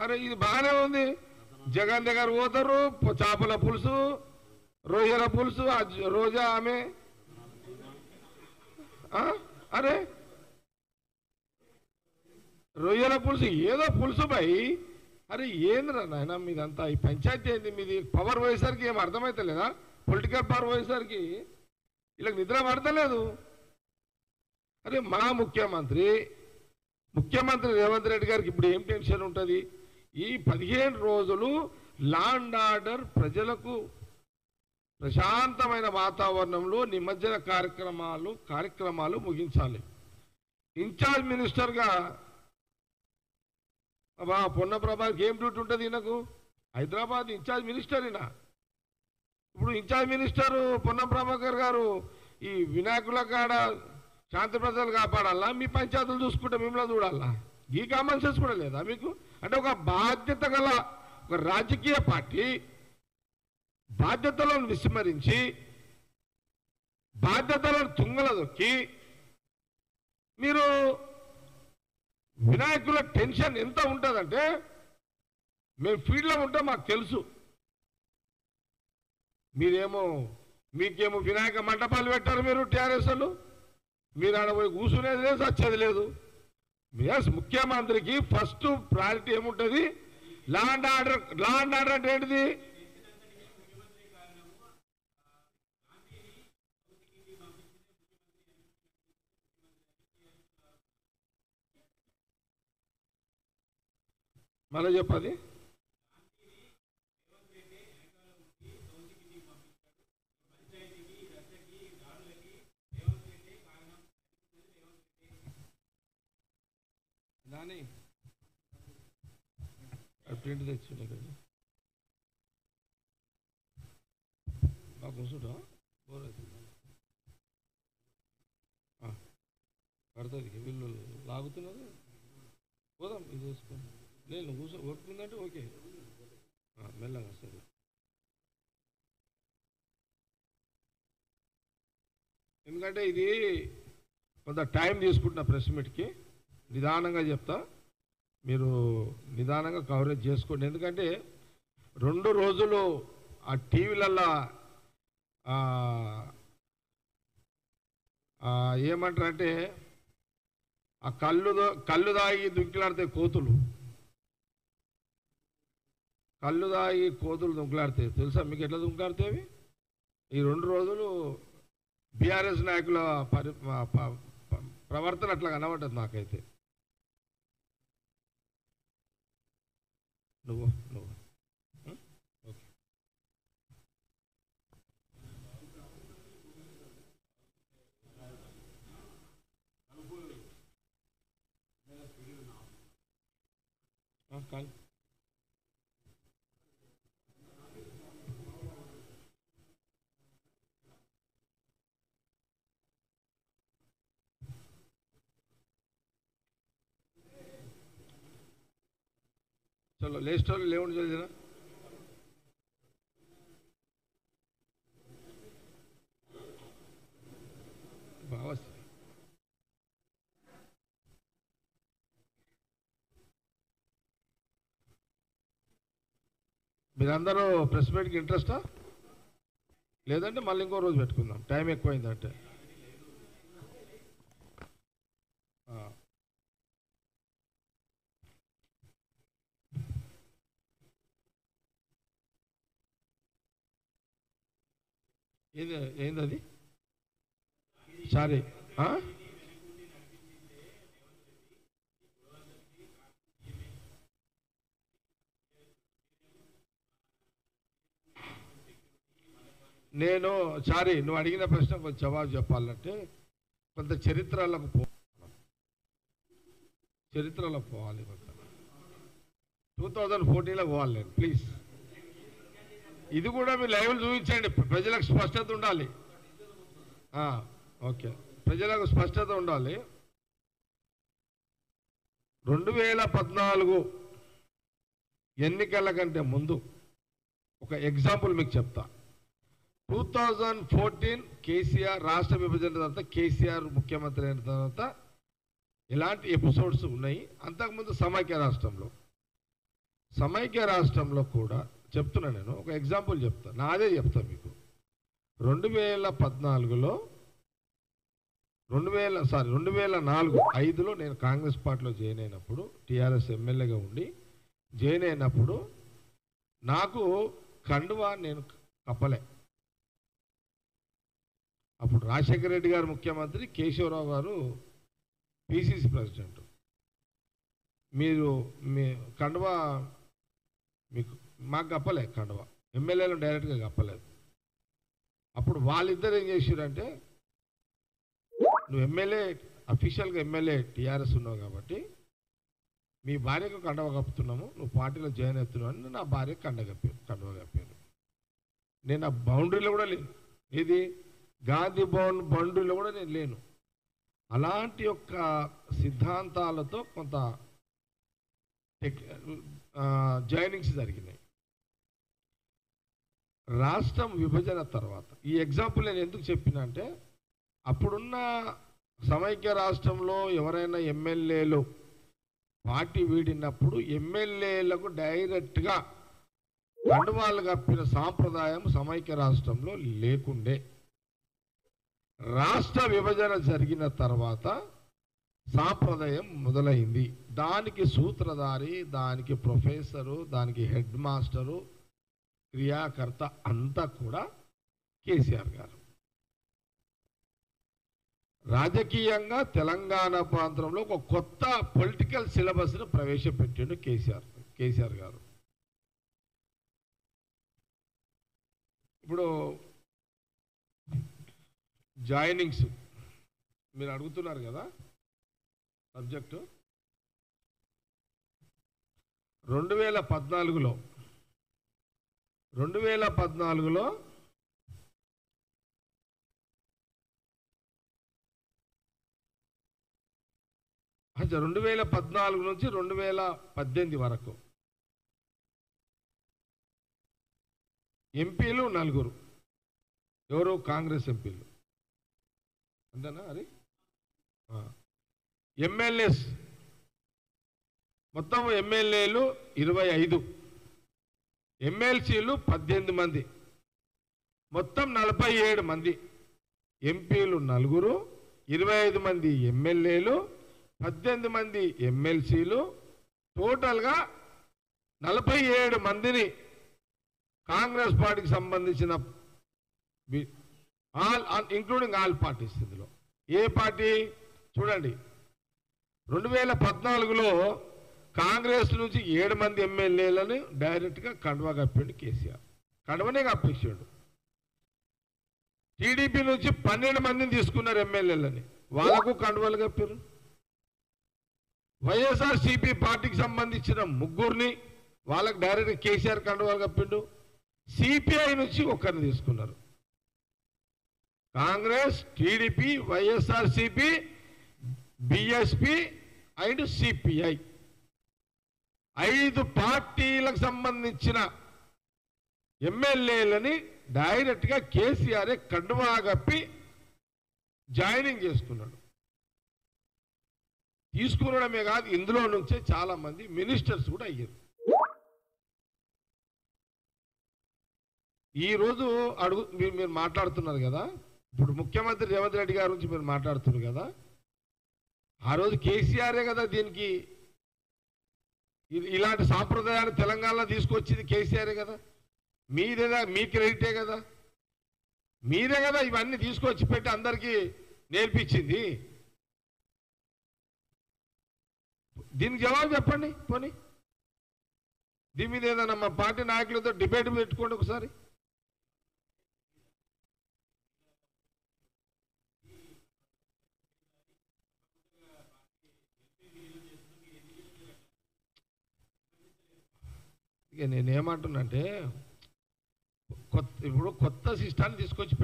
అరే ఇది బాగానే ఉంది. జగన్ దగ్గర పోతారు, చేపల పులుసు, రొయ్యల పులుసు, రోజా ఆమె. అరే రొయ్యల పులుసు ఏదో పులుసు బాయి. అరే ఏంద్రా నాయన మీదంతా ఈ పంచాయతీ ఏంది మీది? పవర్ పోయేసరికి ఏం అర్థమవుతలేదా? పొలిటికల్ పవర్ పోయేసరికి వీళ్ళకి నిద్ర పడతలేదు. అరే మా ముఖ్యమంత్రి రేవంత్ రెడ్డి గారికి ఇప్పుడు ఏం టెన్షన్ ఉంటుంది? ఈ 15 రోజులు లా అండ్ ఆర్డర్ ప్రజలకు ప్రశాంతమైన వాతావరణంలో నిమజ్జన కార్యక్రమాలు ముగించాలి. ఇన్ఛార్జ్ మినిస్టర్గా పొన్న ప్రభాకి ఏం డ్యూటీ ఉంటుంది? ఈయనకు హైదరాబాద్ ఇన్ఛార్జ్ మినిస్టర్ ఈయన. ఇప్పుడు ఇన్ఛార్జ్ మినిస్టర్ పొన్నం ప్రభాకర్ గారు ఈ వినాయకుల కాడ శాంతి ప్రజలు కాపాడాలా, మీ పంచాయతీలు చూసుకుంటే మిమ్మల్ని చూడాలా? ఈ కామన్ సెన్స్ కూడా లేదా మీకు? అంటే ఒక బాధ్యత గల ఒక రాజకీయ పార్టీ బాధ్యతలను విస్మరించి బాధ్యతలను తుంగల దొక్కి మీరు వినాయకుల టెన్షన్ ఎంత ఉంటుందంటే మేము ఫీల్డ్లో ఉంటే మాకు తెలుసు. మీకేమో వినాయక మంటపాలు పెట్టారు మీరు టీఆర్ఎస్ వాళ్ళు. మీరు ఆడ పోయి కూర్చునేది లేదు, వచ్చేది లేదు. ముఖ్యమంత్రికి ఫస్ట్ ప్రయారిటీ ఏముంటుంది? లా అండ్ ఆర్డర్ అంటే ఏంటిది? మళ్ళీ చెప్పది. దాని ప్రింట్ తెచ్చుండే కదా బాగా కూర్చుంటా బోర్ అవుతుంది. పడుతుంది వీళ్ళు లాగుతున్నారు. పోదాం ఇది వేసుకోండి. లేదు కూర్చో వర్క్ ఉందంటే ఓకే మెల్లగా సరే. ఎందుకంటే ఇది కొంత టైం తీసుకుంటున్న ప్రెస్ మీట్కి. నిదానంగా చెప్తా, మీరు నిదానంగా కవరేజ్ చేసుకోండి. ఎందుకంటే 2 రోజులు ఆ టీవీలల్లో ఏమంటారంటే ఆ కళ్ళు దాగి దుంకిలాడితే కోతులు, కళ్ళు దాగి కోతులు దుంకులాడితే తెలుసా మీకు ఎట్లా దుంకులాడితేవి? ఈ 2 రోజులు బీఆర్ఎస్ నాయకుల ప్రవర్తన అట్లా కనబడ్డది నాకైతే. నువ్వు ఓకే. కాదు चलो ले स्टोरी ले चल बाबा మీరందరూ ప్రెస్ మీట్కి ఇంట్రెస్టా? లేదంటే మళ్ళీ ఇంకో రోజు పెట్టుకుందాం, టైం ఎక్కువైందంటే. ఏంది సారీ నేను సారీ నువ్వు అడిగిన ప్రశ్న కొంచెం జవాబు చెప్పాలంటే కొంత చరిత్రలకు పోవాలి. కొంత 2014లో పోవాలి నేను. ప్లీజ్ ఇది కూడా మీరు లైవ్లు చూపించండి, ప్రజలకు స్పష్టత ఉండాలి. ఓకే, ప్రజలకు స్పష్టత ఉండాలి. 2014 ఎన్నికల కంటే ముందు ఒక ఎగ్జాంపుల్ మీకు చెప్తా. 2014 కేసీఆర్ రాష్ట్ర విభజన తర్వాత కేసీఆర్ ముఖ్యమంత్రి అయిన తర్వాత ఎలాంటి ఎపిసోడ్స్ ఉన్నాయి? అంతకుముందు సమైక్య రాష్ట్రంలో సమైక్య రాష్ట్రంలో కూడా చెప్తున్నా, నేను ఒక ఎగ్జాంపుల్ చెప్తా, నాదే చెప్తా మీకు. 2014లో 2004-5లో నేను కాంగ్రెస్ పార్టీలో జాయిన్ అయినప్పుడు, టీఆర్ఎస్ ఎమ్మెల్యేగా ఉండి జాయిన్ అయినప్పుడు నాకు కండువా నేను కప్పలే. అప్పుడు రాజశేఖర రెడ్డి గారు ముఖ్యమంత్రి, కేశవరావు గారు పిసిసి ప్రెసిడెంట్. మీరు మీ కండువా మీకు మాకు కప్పలే, కండువా ఎమ్మెల్యేలు డైరెక్ట్గా కప్పలేదు. అప్పుడు వాళ్ళిద్దరు ఏం చేశారంటే, నువ్వు ఎమ్మెల్యే, అఫీషియల్గా ఎమ్మెల్యే టీఆర్ఎస్ ఉన్నావు కాబట్టి మీ భార్యకు కండువా కప్పుతున్నాము, నువ్వు పార్టీలో జాయిన్ అవుతున్నావు అని నా భార్యకు కండువా కప్పాను. నేను ఆ బౌండరీలో కూడా లేను, ఇది గాంధీ భవన్ బౌండరీలో కూడా నేను లేను. అలాంటి యొక్క సిద్ధాంతాలతో కొంత జాయినింగ్స్ జరిగినాయి. రాష్ట్రం విభజన తర్వాత ఈ ఎగ్జాంపుల్ నేను ఎందుకు చెప్పినా అంటే, అప్పుడున్న సమైక్య రాష్ట్రంలో ఎవరైనా ఎమ్మెల్యేలు పార్టీ వీడినప్పుడు ఎమ్మెల్యేలకు డైరెక్ట్గా కండువాలు కప్పిన సాంప్రదాయం సమైక్య రాష్ట్రంలో లేకుండే. రాష్ట్ర విభజన జరిగిన తర్వాత సాంప్రదాయం మొదలైంది. దానికి సూత్రధారి, దానికి ప్రొఫెసరు, దానికి హెడ్ మాస్టరు, క్రియాకర్త అంతా కూడా కేసీఆర్ గారు. రాజకీయంగా తెలంగాణ ప్రాంతంలో ఒక కొత్త పొలిటికల్ సిలబస్ను ప్రవేశపెట్టిండు కేసీఆర్ గారు. ఇప్పుడు జాయినింగ్స్ మీరు అడుగుతున్నారు కదా, సబ్జెక్టు 2014లో అచ్చా 2014 నుంచి 2018 వరకు ఎంపీలు 4, ఎవరు కాంగ్రెస్ ఎంపీలు, అంతేనా? అది ఎమ్మెల్యేస్ మొత్తం ఎమ్మెల్యేలు 25, ఎమ్మెల్సీలు 18 మంది, మొత్తం 47 మంది. ఎంపీలు 4, 25 మంది ఎమ్మెల్యేలు, 18 మంది ఎమ్మెల్సీలు, టోటల్గా 47 మందిని కాంగ్రెస్ పార్టీకి సంబంధించిన ఇంక్లూడింగ్ ఆల్ పార్టీస్. ఇందులో ఏ పార్టీ చూడండి, 2014లో కాంగ్రెస్ నుంచి 7 మంది ఎమ్మెల్యేలను డైరెక్ట్గా కండువా కప్పాడు కేసీఆర్, కండువనే కప్పేసాడు. టీడీపీ నుంచి 12 మందిని తీసుకున్నారు ఎమ్మెల్యేలని, వాళ్ళకు కండువాలు కప్పారు. వైఎస్ఆర్సీపీ పార్టీకి సంబంధించిన 3 వాళ్ళకు డైరెక్ట్గా కేసీఆర్ కండువాలు కప్పిండు. సిపిఐ నుంచి 1 తీసుకున్నారు. Congress, TDP, YSRCP, BSP and CPI 5 పార్టీలకు సంబంధించిన ఎమ్మెల్యేలని డైరెక్ట్గా కేసీఆర్ కండువా కప్పి జాయినింగ్ చేసుకున్నాడు. తీసుకునడమే కాదు, ఇందులో నుంచే చాలా మంది మినిస్టర్స్ కూడా అయ్యారు. ఈరోజు మీరు మాట్లాడుతున్నారు కదా, ఇప్పుడు ముఖ్యమంత్రి రేవంత్ రెడ్డి గారి నుంచి మీరు మాట్లాడుతున్నారు కదా, ఆ రోజు కేసీఆరే కదా దీనికి ఇలాంటి సాంప్రదాయాలు తెలంగాణలో తీసుకొచ్చింది కేసీఆరే కదా, మీ క్రెడిటే కదా, మీరే కదా ఇవన్నీ తీసుకొచ్చి పెట్టి అందరికీ నేర్పించింది. దీనికి జవాబు చెప్పండి. పోనీ దీని మీద ఏదన్నా మా పార్టీ నాయకులతో డిబేట్ పెట్టుకోండి ఒకసారి. ఇక నేనేమంటున్నా అంటే, ఇప్పుడు కొత్త సిస్టాన్ని తీసుకొచ్చి